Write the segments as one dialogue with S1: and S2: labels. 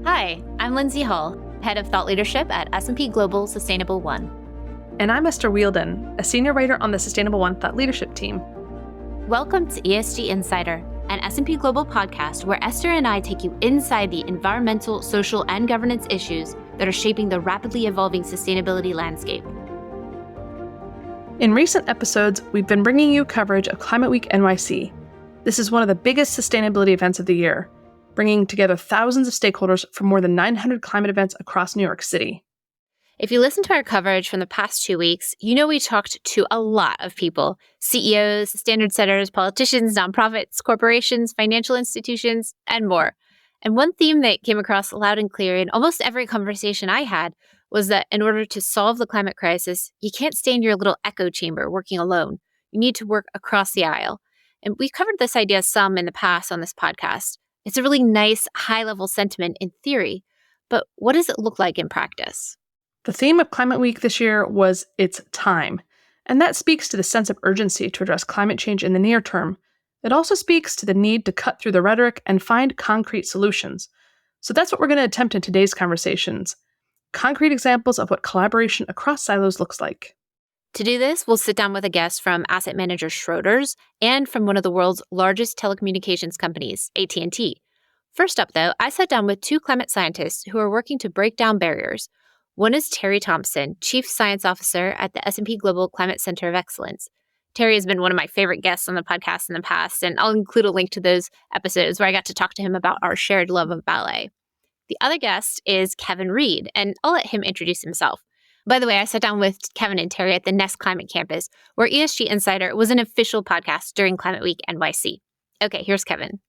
S1: Hi, I'm Lindsay Hull, Head of Thought Leadership at S&P Global Sustainable One.
S2: And I'm Esther Wielden, a Senior Writer on the Sustainable One Thought Leadership team.
S1: Welcome to ESG Insider, an S&P Global podcast where Esther and I take you inside the environmental, social, and governance issues that are shaping the rapidly evolving sustainability landscape.
S2: In recent episodes, we've been bringing you coverage of Climate Week NYC. This is one of the biggest sustainability events of the year, bringing together thousands of stakeholders from more than 900 climate events across New York City.
S1: If you listen to our coverage from the past 2 weeks, you know we talked to a lot of people: CEOs, standard setters, politicians, nonprofits, corporations, financial institutions, and more. And one theme that came across loud and clear in almost every conversation I had was that in order to solve the climate crisis, you can't stay in your little echo chamber working alone. You need to work across the aisle. And we've covered this idea some in the past on this podcast. It's a really nice, high-level sentiment in theory, but what does it look like in practice?
S2: The theme of Climate Week this year was "It's time," and that speaks to the sense of urgency to address climate change in the near term. It also speaks to the need to cut through the rhetoric and find concrete solutions. So that's what we're going to attempt in today's conversations: concrete examples of what collaboration across silos looks like.
S1: To do this, we'll sit down with a guest from asset manager Schroders and from one of the world's largest telecommunications companies, AT&T. First up, though, I sat down with two climate scientists who are working to break down barriers. One is Terry Thompson, Chief Science Officer at the S&P Global Climate Center of Excellence. Terry has been one of my favorite guests on the podcast in the past, and I'll include a link to those episodes where I got to talk to him about our shared love of ballet. The other guest is Kevin Reed, and I'll let him introduce himself. By the way, I sat down with Kevin and Terry at the Nest Climate Campus, where ESG Insider was an official podcast during Climate Week NYC. Okay, here's Kevin.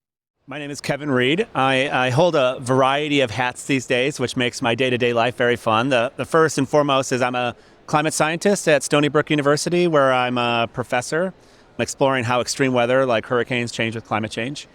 S3: My name is Kevin Reed. I hold a variety of hats these days, which makes my day-to-day life very fun. The first and foremost is I'm a climate scientist at Stony Brook University, where I'm a professor. I'm exploring how extreme weather like hurricanes change with climate change.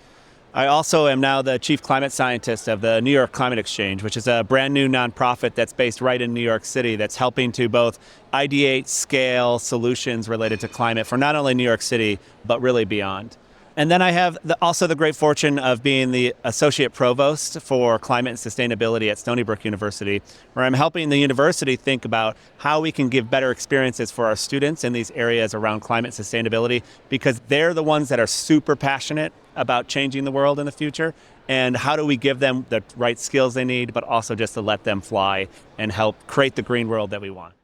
S3: I also am now the chief climate scientist of the New York Climate Exchange, which is a brand new nonprofit that's based right in New York City that's helping to both ideate, scale solutions related to climate for not only New York City, but really beyond. And then I have also the great fortune of being the Associate Provost for Climate and Sustainability at Stony Brook University, where I'm helping the university think about how we can give better experiences for our students in these areas around climate sustainability, because they're the ones that are super passionate about changing the world in the future. And how do we give them the right skills they need, but also just to let them fly and help create the green world that we want.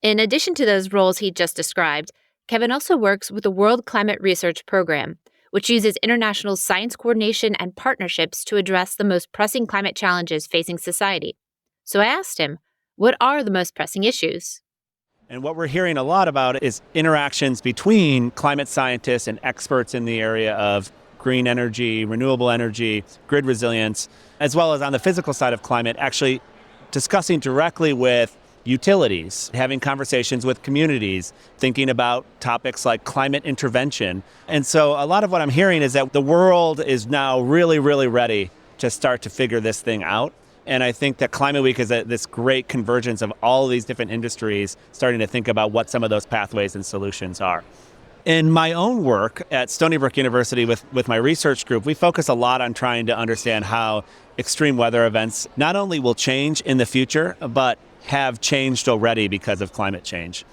S1: In addition to those roles he just described, Kevin also works with the World Climate Research Program, which uses international science coordination and partnerships to address the most pressing climate challenges facing society. So I asked him, what are the most pressing issues?
S3: And what we're hearing a lot about is interactions between climate scientists and experts in the area of green energy, renewable energy, grid resilience, as well as on the physical side of climate, actually discussing directly with utilities, having conversations with communities, thinking about topics like climate intervention. And so a lot of what I'm hearing is that the world is now really, really ready to start to figure this thing out. And I think that Climate Week is this great convergence of all of these different industries starting to think about what some of those pathways and solutions are. In my own work at Stony Brook University with my research group, we focus a lot on trying to understand how extreme weather events not only will change in the future, but have changed already because of climate change.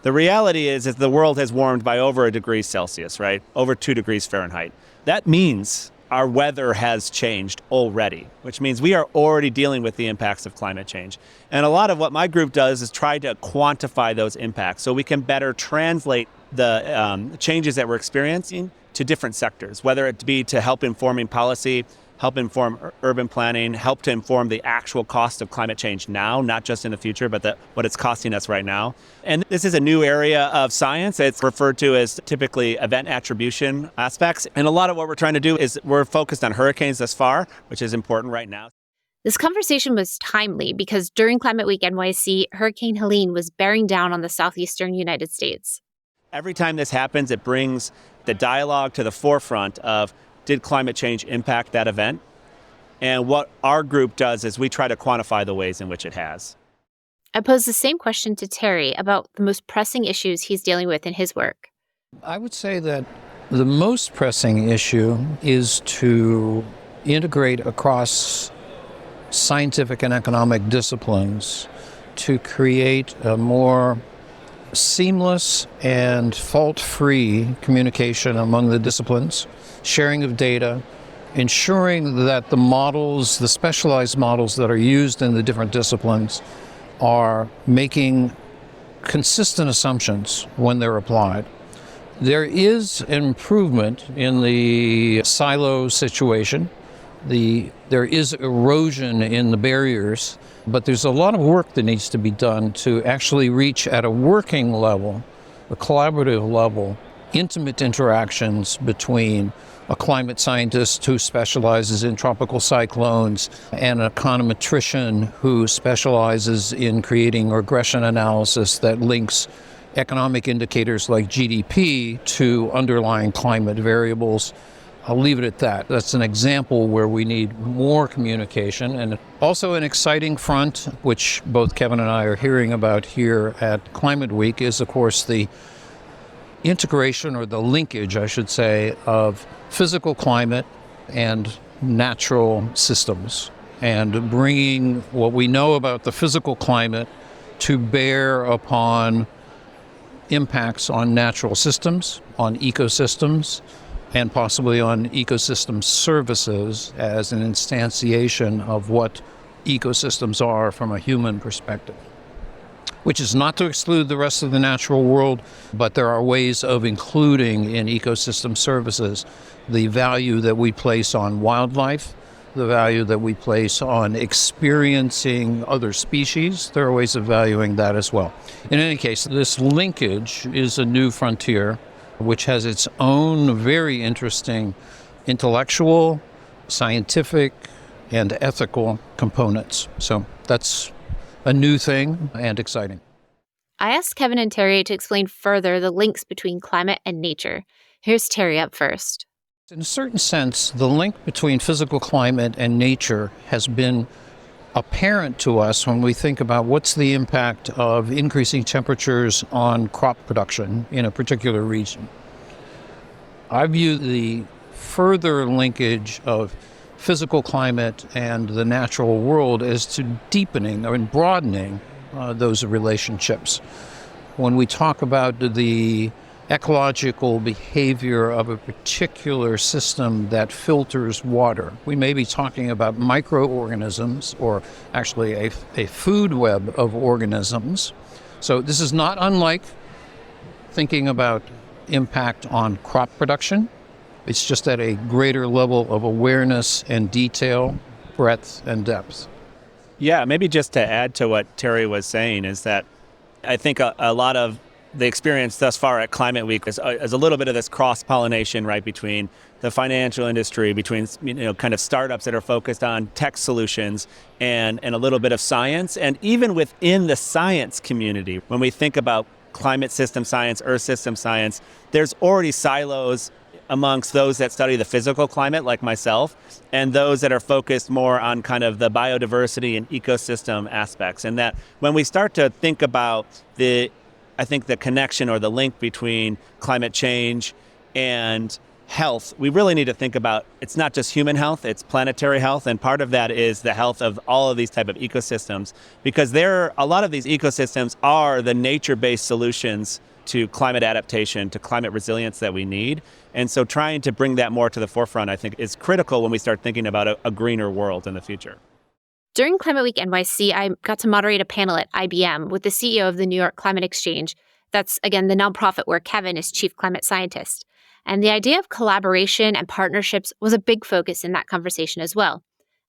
S3: The reality is the world has warmed by over 1 degree Celsius, right? Over 2 degrees Fahrenheit. That means our weather has changed already, which means we are already dealing with the impacts of climate change. And a lot of what my group does is try to quantify those impacts so we can better translate the changes that we're experiencing to different sectors, whether it be to help informing policy, help inform urban planning, help to inform the actual cost of climate change now, not just in the future, but what it's costing us right now. And this is a new area of science. It's referred to as typically event attribution aspects. And a lot of what we're trying to do is we're focused on hurricanes thus far, which is important right now.
S1: This conversation was timely because during Climate Week NYC, Hurricane Helene was bearing down on the southeastern United States.
S3: Every time this happens, it brings the dialogue to the forefront of, did climate change impact that event? And what our group does is we try to quantify the ways in which it has.
S1: I posed the same question to Terry about the most pressing issues he's dealing with in his work.
S4: I would say that the most pressing issue is to integrate across scientific and economic disciplines to create a more seamless and fault-free communication among the disciplines, sharing of data, ensuring that the models, the specialized models that are used in the different disciplines are making consistent assumptions when they're applied. There is improvement in the silo situation. There is erosion in the barriers, but there's a lot of work that needs to be done to actually reach at a working level, a collaborative level, intimate interactions between a climate scientist who specializes in tropical cyclones and an econometrician who specializes in creating regression analysis that links economic indicators like GDP to underlying climate variables. I'll leave it at that. That's an example where we need more communication. And also an exciting front, which both Kevin and I are hearing about here at Climate Week, is, of course, the integration, or the linkage, I should say, of physical climate and natural systems, and bringing what we know about the physical climate to bear upon impacts on natural systems, on ecosystems, and possibly on ecosystem services as an instantiation of what ecosystems are from a human perspective. Which is not to exclude the rest of the natural world, but there are ways of including in ecosystem services the value that we place on wildlife, the value that we place on experiencing other species. There are ways of valuing that as well. In any case, this linkage is a new frontier, which has its own very interesting intellectual, scientific, and ethical components. So that's a new thing and exciting.
S1: I asked Kevin and Terry to explain further the links between climate and nature. Here's Terry up first.
S4: In a certain sense, the link between physical climate and nature has been apparent to us when we think about what's the impact of increasing temperatures on crop production in a particular region. I view the further linkage of physical climate and the natural world as to deepening or broadening those relationships. When we talk about the ecological behavior of a particular system that filters water, we may be talking about microorganisms, or actually a food web of organisms. So this is not unlike thinking about impact on crop production. It's just at a greater level of awareness and detail, breadth and depth.
S3: Yeah, maybe just to add to what Terry was saying is that I think a lot of the experience thus far at Climate Week is a little bit of this cross-pollination, right, between the financial industry, between kind of startups that are focused on tech solutions and a little bit of science. And even within the science community, when we think about climate system science, earth system science, there's already silos amongst those that study the physical climate, like myself, and those that are focused more on kind of the biodiversity and ecosystem aspects. And that when we start to think about the connection or the link between climate change and health, we really need to think about, it's not just human health, it's planetary health. And part of that is the health of all of these type of ecosystems, because a lot of these ecosystems are the nature-based solutions to climate adaptation, to climate resilience that we need. And so trying to bring that more to the forefront, I think, is critical when we start thinking about a greener world in the future.
S1: During Climate Week NYC, I got to moderate a panel at IBM with the CEO of the New York Climate Exchange. That's, again, the nonprofit where Kevin is chief climate scientist. And the idea of collaboration and partnerships was a big focus in that conversation as well.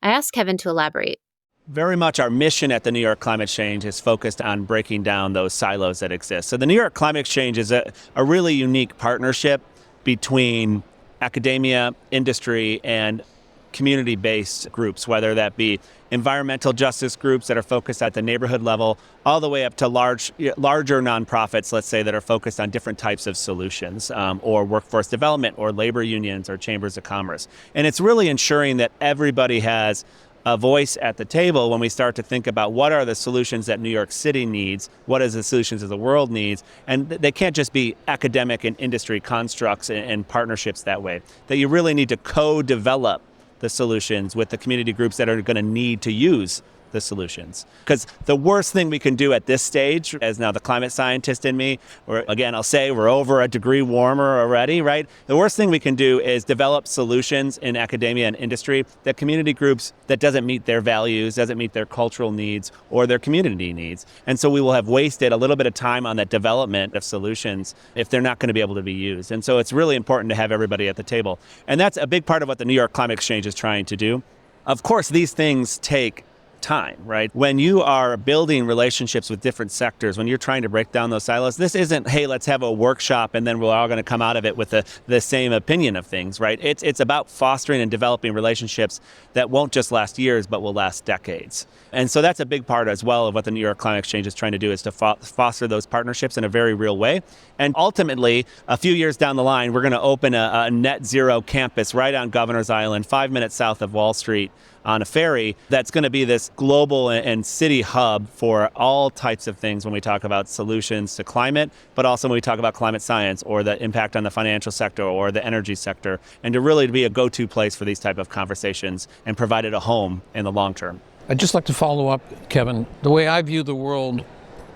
S1: I asked Kevin to elaborate.
S3: Very much our mission at the New York Climate Exchange is focused on breaking down those silos that exist. So the New York Climate Exchange is a really unique partnership between academia, industry, and community-based groups, whether that be environmental justice groups that are focused at the neighborhood level, all the way up to larger nonprofits, let's say, that are focused on different types of solutions, or workforce development, or labor unions, or chambers of commerce. And it's really ensuring that everybody has a voice at the table when we start to think about what are the solutions that New York City needs, what is the solutions that the world needs, and they can't just be academic and industry constructs and partnerships that way, that you really need to co-develop the solutions with the community groups that are going to need to use the solutions. Because the worst thing we can do at this stage, as now the climate scientist in me, or again, I'll say we're over a degree warmer already, right? The worst thing we can do is develop solutions in academia and industry that community groups that doesn't meet their values, doesn't meet their cultural needs or their community needs. And so we will have wasted a little bit of time on that development of solutions if they're not going to be able to be used. And so it's really important to have everybody at the table. And that's a big part of what the New York Climate Exchange is trying to do. Of course, these things take time, right? When you are building relationships with different sectors, when you're trying to break down those silos, this isn't, hey, let's have a workshop and then we're all going to come out of it with the same opinion of things, right? It's about fostering and developing relationships that won't just last years, but will last decades. And so that's a big part as well of what the New York Climate Exchange is trying to do, is to foster those partnerships in a very real way. And ultimately, a few years down the line, we're going to open a net zero campus right on Governor's Island, 5 minutes south of Wall Street, on a ferry that's going to be this global and city hub for all types of things when we talk about solutions to climate, but also when we talk about climate science or the impact on the financial sector or the energy sector, and to really be a go-to place for these type of conversations and provide it a home in the long term.
S4: I'd just like to follow up, Kevin. The way I view the world,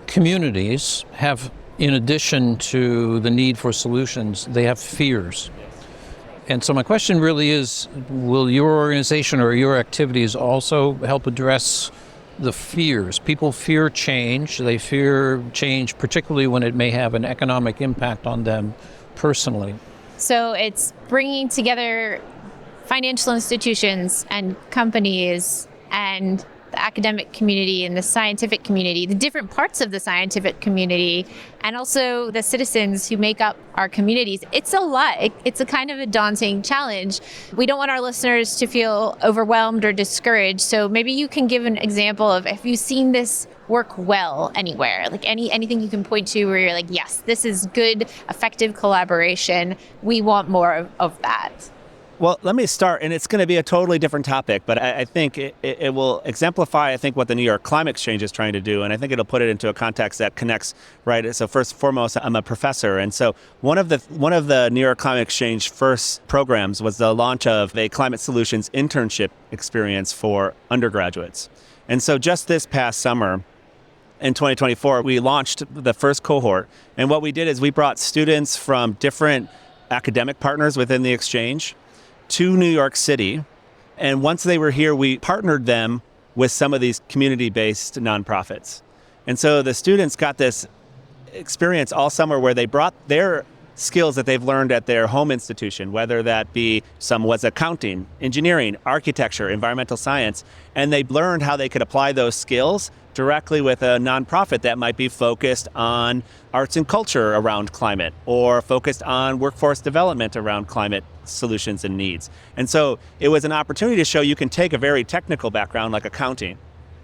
S4: communities have, in addition to the need for solutions, they have fears. And so my question really is, will your organization or your activities also help address the fears? People fear change. They fear change, particularly when it may have an economic impact on them personally.
S1: So it's bringing together financial institutions and companies and the academic community and the scientific community, the different parts of the scientific community, and also the citizens who make up our communities. It's a lot. It's a kind of a daunting challenge. We don't want our listeners to feel overwhelmed or discouraged. So maybe you can give an example of, if you've seen this work well anywhere, like anything you can point to where you're like, yes, this is good, effective collaboration. We want more of that.
S3: Well, let me start, and it's going to be a totally different topic, but I think it will exemplify, I think, what the New York Climate Exchange is trying to do, and I think it'll put it into a context that connects, right? So first and foremost, I'm a professor, and so one of the New York Climate Exchange first programs was the launch of a climate solutions internship experience for undergraduates. And so just this past summer, in 2024, we launched the first cohort, and what we did is we brought students from different academic partners within the exchange to New York City. And once they were here, we partnered them with some of these community-based nonprofits. And so the students got this experience all summer where they brought their skills that they've learned at their home institution, whether that be some was accounting, engineering, architecture, environmental science, and they learned how they could apply those skills directly with a nonprofit that might be focused on arts and culture around climate, or focused on workforce development around climate solutions and needs. And so it was an opportunity to show you can take a very technical background like accounting,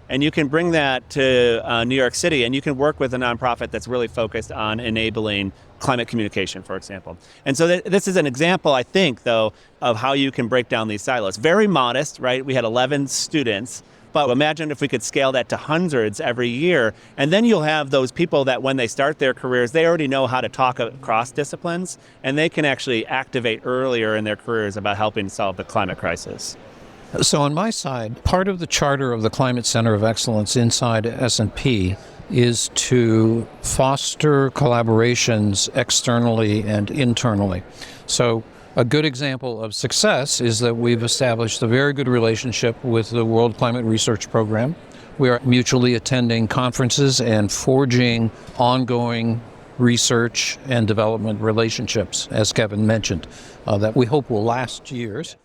S3: and you can bring that to New York City, and you can work with a nonprofit that's really focused on enabling climate communication, for example. And so this is an example, I think, though, of how you can break down these silos. Very modest, right? We had 11 students, but imagine if we could scale that to hundreds every year. And then you'll have those people that when they start their careers, they already know how to talk across disciplines, and they can actually activate earlier in their careers about helping solve the climate crisis.
S4: So on my side, part of the charter of the Climate Center of Excellence inside S&P is to foster collaborations externally and internally. So a good example of success is that we've established a very good relationship with the World Climate Research Program. We are mutually attending conferences and forging ongoing research and development relationships, as Kevin mentioned, that we hope will last years.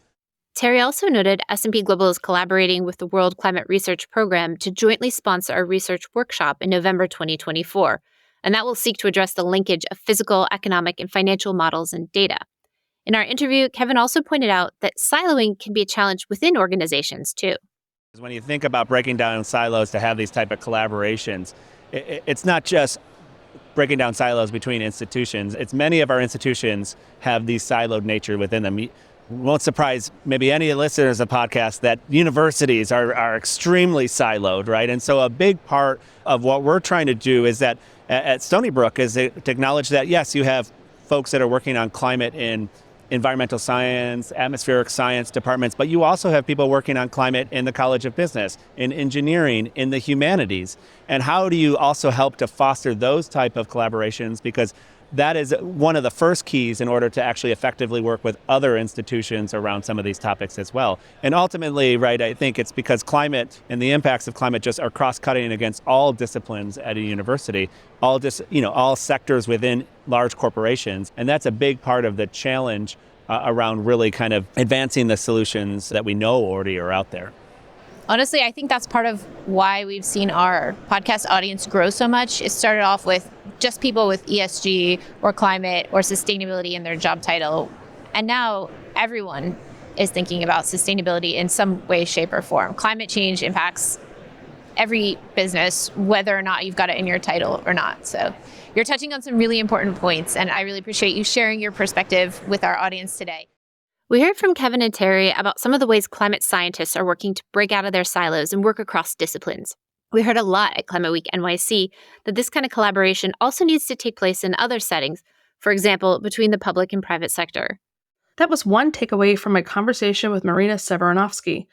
S1: Terry also noted S&P Global is collaborating with the World Climate Research Program to jointly sponsor a research workshop in November 2024, and that will seek to address the linkage of physical, economic, and financial models and data. In our interview, Kevin also pointed out that siloing can be a challenge within organizations, too.
S3: When you think about breaking down silos to have these type of collaborations, it's not just breaking down silos between institutions. It's many of our institutions have these siloed nature within them. Won't surprise maybe any listeners of the podcast that universities are extremely siloed, right? And so a big part of what we're trying to do is that at Stony Brook is to acknowledge that, yes, you have folks that are working on climate in environmental science, atmospheric science departments, but you also have people working on climate in the College of Business, in engineering, in the humanities. And how do you also help to foster those type of collaborations? Because that is one of the first keys in order to actually effectively work with other institutions around some of these topics as well. And ultimately, right, I think it's because climate and the impacts of climate just are cross-cutting against all disciplines at a university, all sectors within large corporations. And that's a big part of the challenge around really kind of advancing the solutions that we know already are out there.
S1: Honestly, I think that's part of why we've seen our podcast audience grow so much. It started off with just people with ESG or climate or sustainability in their job title. And now everyone is thinking about sustainability in some way, shape, or form. Climate change impacts every business, whether or not you've got it in your title or not. So you're touching on some really important points, and I really appreciate you sharing your perspective with our audience today. We heard from Kevin and Terry about some of the ways climate scientists are working to break out of their silos and work across disciplines. We heard a lot at Climate Week NYC that this kind of collaboration also needs to take place in other settings, for example, between the public and private sector.
S2: That was one takeaway from my conversation with Marina Severinovsky.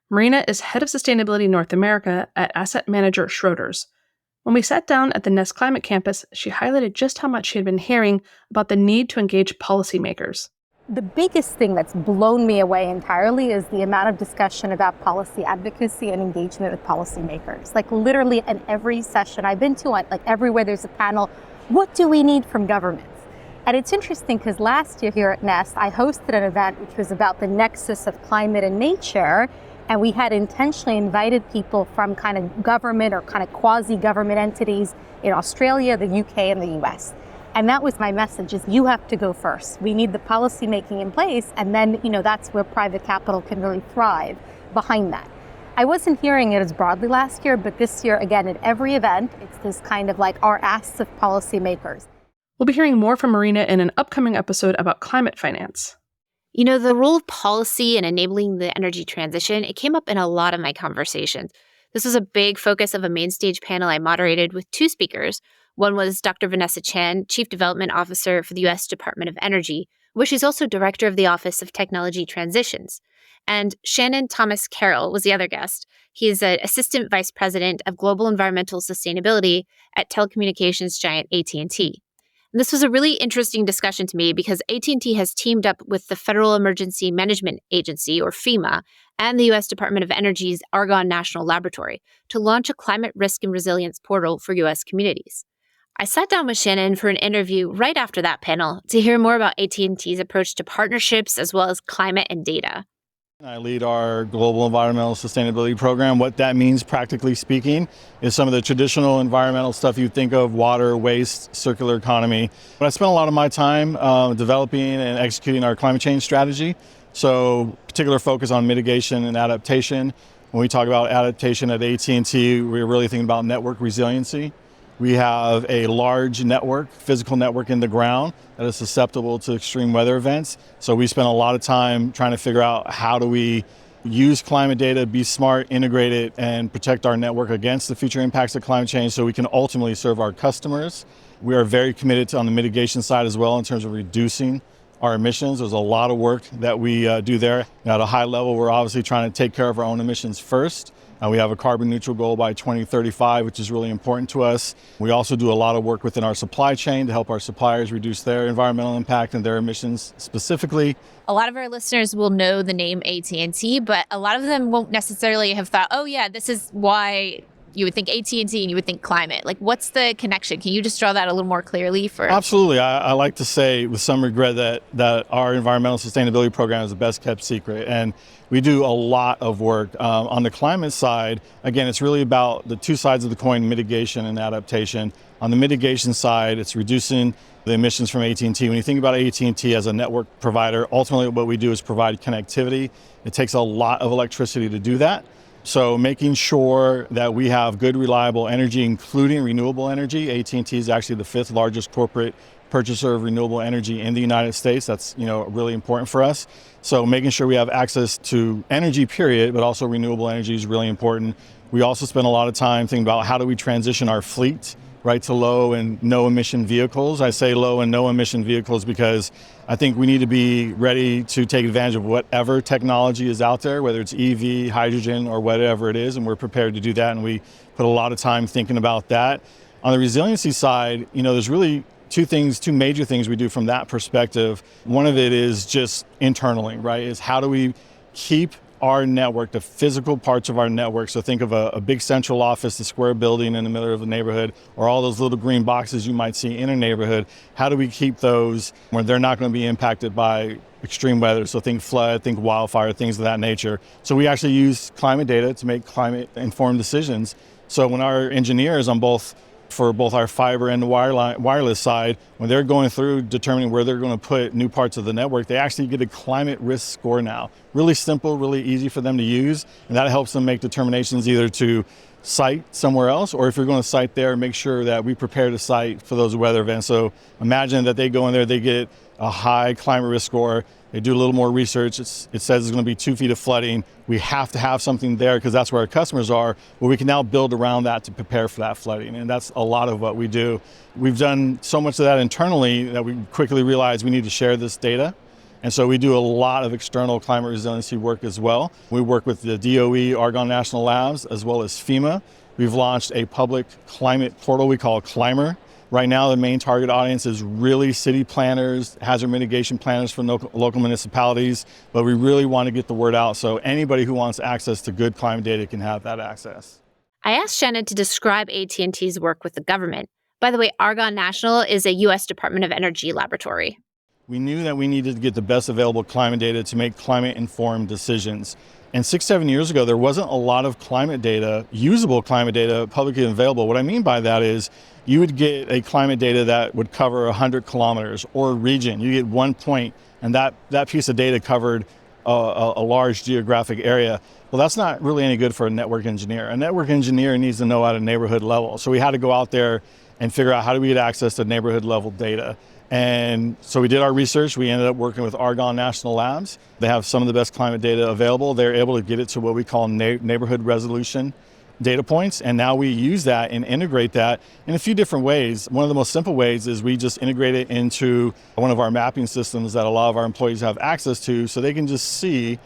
S2: Marina is head of sustainability North America at asset manager Schroders. When we sat down at the Nest Climate Campus, she highlighted just how much she had been hearing about the need to engage policymakers.
S5: The biggest thing that's blown me away entirely is the amount of discussion about policy advocacy and engagement with policymakers. Like literally in every session I've been to, like everywhere there's a panel, what do we need from governments? And it's interesting because last year here at Nest, I hosted an event which was about the nexus of climate and nature. And we had intentionally invited people from kind of government or kind of quasi-government entities in Australia, the UK, and the US. And that was my message, is you have to go first. We need the policy making in place, and then, that's where private capital can really thrive behind that. I wasn't hearing it as broadly last year, but this year, again, at every event, it's this kind of like our asks of policymakers.
S2: We'll be hearing more from Marina in an upcoming episode about climate finance.
S1: The role of policy in enabling the energy transition, it came up in a lot of my conversations. This was a big focus of a main stage panel I moderated with two speakers. One was Dr. Vanessa Chan, Chief Development Officer for the U.S. Department of Energy, where she's also Director of the Office of Technology Transitions. And Shannon Thomas Carroll was the other guest. He is an Assistant Vice President of Global Environmental Sustainability at telecommunications giant AT&T. And this was a really interesting discussion to me because AT&T has teamed up with the Federal Emergency Management Agency, or FEMA, and the U.S. Department of Energy's Argonne National Laboratory to launch a climate risk and resilience portal for U.S. communities. I sat down with Shannon for an interview right after that panel to hear more about AT&T's approach to partnerships as well as climate and data.
S6: I lead our global environmental sustainability program. What that means, practically speaking, is some of the traditional environmental stuff you think of: water, waste, circular economy. But I spent a lot of my time developing and executing our climate change strategy. So particular focus on mitigation and adaptation. When we talk about adaptation at AT&T, we're really thinking about network resiliency. We have a large network, physical network in the ground that is susceptible to extreme weather events. So we spend a lot of time trying to figure out how do we use climate data, be smart, integrate it, and protect our network against the future impacts of climate change so we can ultimately serve our customers. We are very committed to on the mitigation side as well in terms of reducing our emissions. There's a lot of work that we do there. Now, at a high level, we're obviously trying to take care of our own emissions first. We have a carbon neutral goal by 2035, which is really important to us. We also do a lot of work within our supply chain to help our suppliers reduce their environmental impact and their emissions specifically.
S1: A lot of our listeners will know the name AT&T, but a lot of them won't necessarily have thought, oh yeah, this is why you would think AT&T and you would think climate. Like, what's the connection? Can you just draw that a little more clearly for?
S6: Absolutely. I like to say with some regret that our environmental sustainability program is the best kept secret. And we do a lot of work on the climate side. Again, it's really about the two sides of the coin: mitigation and adaptation. On the mitigation side, it's reducing the emissions from AT&T. When you think about AT&T as a network provider, ultimately what we do is provide connectivity. It takes a lot of electricity to do that. So making sure that we have good, reliable energy, including renewable energy. AT&T is actually the 5th largest corporate purchaser of renewable energy in the United States. That's really important for us. So making sure we have access to energy, period, but also renewable energy is really important. We also spend a lot of time thinking about how do we transition our fleet right, to low and no emission vehicles. I say low and no emission vehicles because I think we need to be ready to take advantage of whatever technology is out there, whether it's EV, hydrogen, or whatever it is, and we're prepared to do that, and we put a lot of time thinking about that. On the resiliency side, there's really two major things we do from that perspective. One of it is just internally, right, is how do we keep our network, the physical parts of our network. So think of a big central office, the square building in the middle of the neighborhood, or all those little green boxes you might see in a neighborhood. How do we keep those where they're not going to be impacted by extreme weather? So think flood, think wildfire, things of that nature. So we actually use climate data to make climate informed decisions. So when our engineers for both our fiber and the wireless side, when they're going through determining where they're going to put new parts of the network, they actually get a climate risk score now. Really simple, really easy for them to use, and that helps them make determinations either to site somewhere else, or if you're going to site there, make sure that we prepare the site for those weather events. So imagine that they go in there, they get a high climate risk score, they do a little more research, it says it's going to be 2 feet of flooding. We have to have something there because that's where our customers are, but we can now build around that to prepare for that flooding, and that's a lot of what we do. We've done so much of that internally that we quickly realized we need to share this data. And so we do a lot of external climate resiliency work as well. We work with the DOE, Argonne National Labs, as well as FEMA. We've launched a public climate portal we call Climber. Right now, the main target audience is really city planners, hazard mitigation planners from local municipalities, but we really want to get the word out so anybody who wants access to good climate data can have that access.
S1: I asked Shannon to describe AT&T's work with the government. By the way, Argonne National is a U.S. Department of Energy laboratory.
S6: We knew that we needed to get the best available climate data to make climate-informed decisions. And 6-7 years ago, there wasn't a lot of climate data, usable climate data, publicly available. What I mean by that is you would get a climate data that would cover 100 kilometers or a region. You get 1 point, and that piece of data covered a large geographic area. Well, that's not really any good for a network engineer. A network engineer needs to know at a neighborhood level. So we had to go out there and figure out how do we get access to neighborhood level data. And so we did our research. We ended up working with Argonne National Labs. They have some of the best climate data available. They're able to get it to what we call neighborhood resolution data points. And now we use that and integrate that in a few different ways. One of the most simple ways is we just integrate it into one of our mapping systems that a lot of our employees have access to so they can just see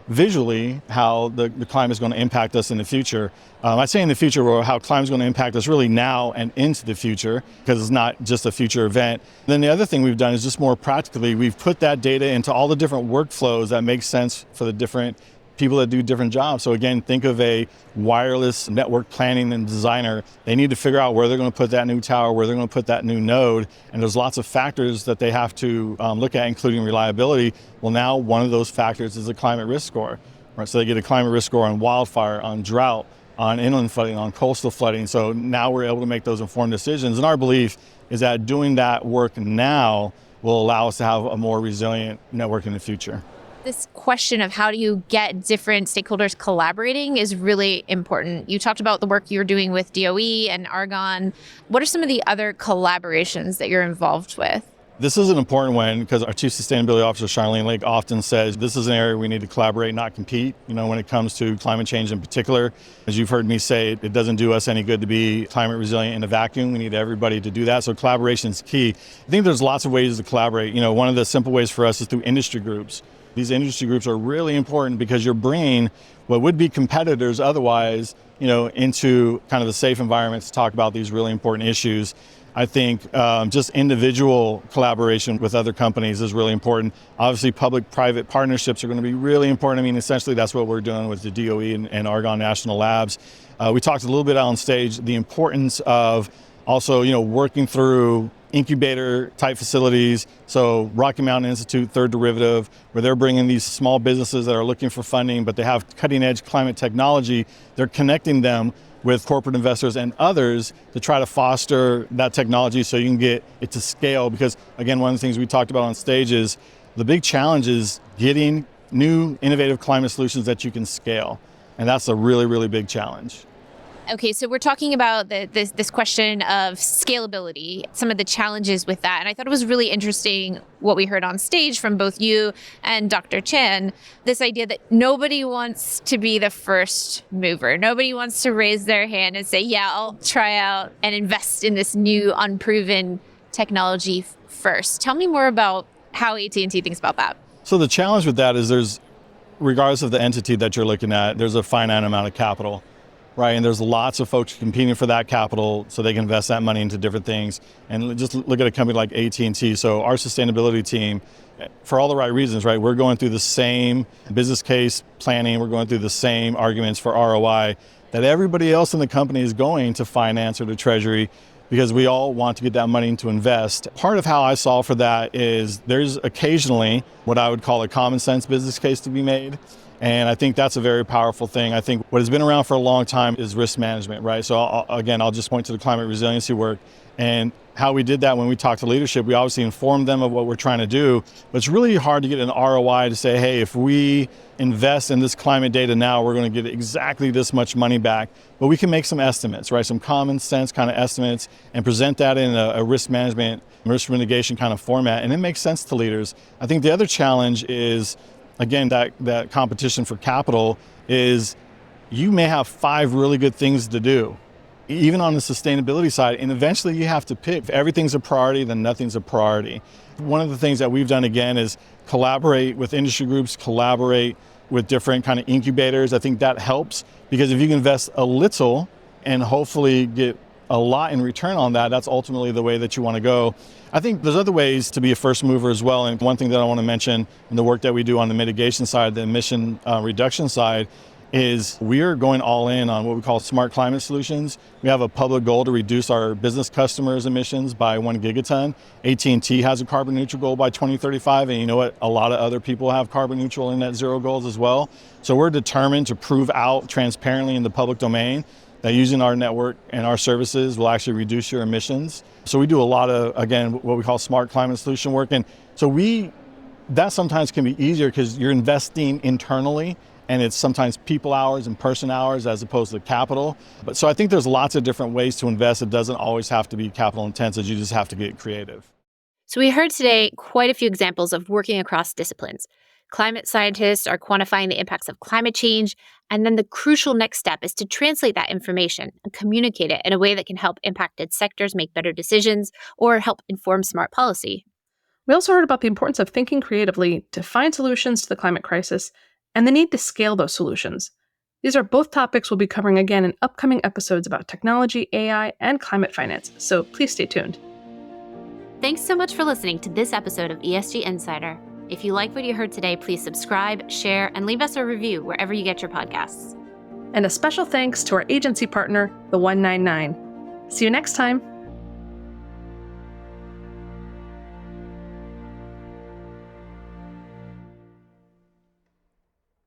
S6: visually how the climate is going to impact us in the future. I say in the future, or how climate is going to impact us really now and into the future, because it's not just a future event. Then the other thing we've done is just more practically, we've put that data into all the different workflows that make sense for the different people that do different jobs. So again, think of a wireless network planning and designer. They need to figure out where they're going to put that new tower, where they're going to put that new node. And there's lots of factors that they have to look at, including reliability. Well, now one of those factors is a climate risk score. Right? So they get a climate risk score on wildfire, on drought, on inland flooding, on coastal flooding. So now we're able to make those informed decisions. And our belief is that doing that work now will allow us to have a more resilient network in the future.
S1: This question of how do you get different stakeholders collaborating is really important. You talked about the work you're doing with DOE and Argonne. What are some of the other collaborations that you're involved with?
S6: This is an important one because our Chief Sustainability Officer, Charlene Lake, often says this is an area we need to collaborate, not compete, when it comes to climate change in particular. As you've heard me say, it doesn't do us any good to be climate resilient in a vacuum. We need everybody to do that. So collaboration is key. I think there's lots of ways to collaborate. One of the simple ways for us is through industry groups. These industry groups are really important because you're bringing what would be competitors otherwise, into kind of a safe environment to talk about these really important issues. I think just individual collaboration with other companies is really important. Obviously, public-private partnerships are going to be really important. I mean, essentially, that's what we're doing with the DOE and Argonne National Labs. We talked a little bit on stage, the importance of also, working through incubator type facilities. So Rocky Mountain Institute, Third Derivative, where they're bringing these small businesses that are looking for funding, but they have cutting edge climate technology. They're connecting them with corporate investors and others to try to foster that technology so you can get it to scale. Because again, one of the things we talked about on stage is the big challenge is getting new innovative climate solutions that you can scale. And that's a really, really big challenge.
S1: Okay, so we're talking about this question of scalability, some of the challenges with that. And I thought it was really interesting what we heard on stage from both you and Dr. Chan, this idea that nobody wants to be the first mover. Nobody wants to raise their hand and say, yeah, I'll try out and invest in this new unproven technology first. Tell me more about how AT&T thinks about that.
S6: So the challenge with that is regardless of the entity that you're looking at, there's a finite amount of capital. Right, and there's lots of folks competing for that capital so they can invest that money into different things. And just look at a company like AT&T. So our sustainability team, for all the right reasons, right, we're going through the same business case planning, we're going through the same arguments for ROI that everybody else in the company is going to finance or to treasury, because we all want to get that money to invest. Part of how I solve for that is there's occasionally what I would call a common sense business case to be made. And I think that's a very powerful thing. I think what has been around for a long time is risk management, right? So I'll just point to the climate resiliency work and how we did that when we talked to leadership. We obviously informed them of what we're trying to do, but it's really hard to get an ROI to say, hey, if we invest in this climate data now, we're going to get exactly this much money back. But we can make some estimates, right? Some common sense kind of estimates and present that in a risk management, risk mitigation kind of format. And it makes sense to leaders. I think the other challenge is, again, that competition for capital is you may have 5 really good things to do, even on the sustainability side, and eventually you have to pick. If everything's a priority, then nothing's a priority. One of the things that we've done, again, is collaborate with industry groups, collaborate with different kind of incubators. I think that helps, because if you can invest a little and hopefully get a lot in return on that, that's ultimately the way that you want to go. I think there's other ways to be a first mover as well. And one thing that I want to mention in the work that we do on the mitigation side, the emission reduction side, is we are going all in on what we call smart climate solutions. We have a public goal to reduce our business customers' emissions by 1 gigaton. AT&T has a carbon neutral goal by 2035. And you know what? A lot of other people have carbon neutral and net zero goals as well. So we're determined to prove out transparently in the public domain that using our network and our services will actually reduce your emissions. So we do a lot of, again, what we call smart climate solution work. And so that sometimes can be easier because you're investing internally, and it's sometimes people hours and person hours as opposed to capital. But so I think there's lots of different ways to invest. It doesn't always have to be capital intensive. You just have to get creative.
S1: So we heard today quite a few examples of working across disciplines. Climate scientists are quantifying the impacts of climate change, and then the crucial next step is to translate that information and communicate it in a way that can help impacted sectors make better decisions or help inform smart policy.
S2: We also heard about the importance of thinking creatively to find solutions to the climate crisis and the need to scale those solutions. These are both topics we'll be covering again in upcoming episodes about technology, AI, and climate finance, so please stay tuned.
S1: Thanks so much for listening to this episode of ESG Insider. If you like what you heard today, please subscribe, share, and leave us a review wherever you get your podcasts.
S2: And a special thanks to our agency partner, the 199. See you next time.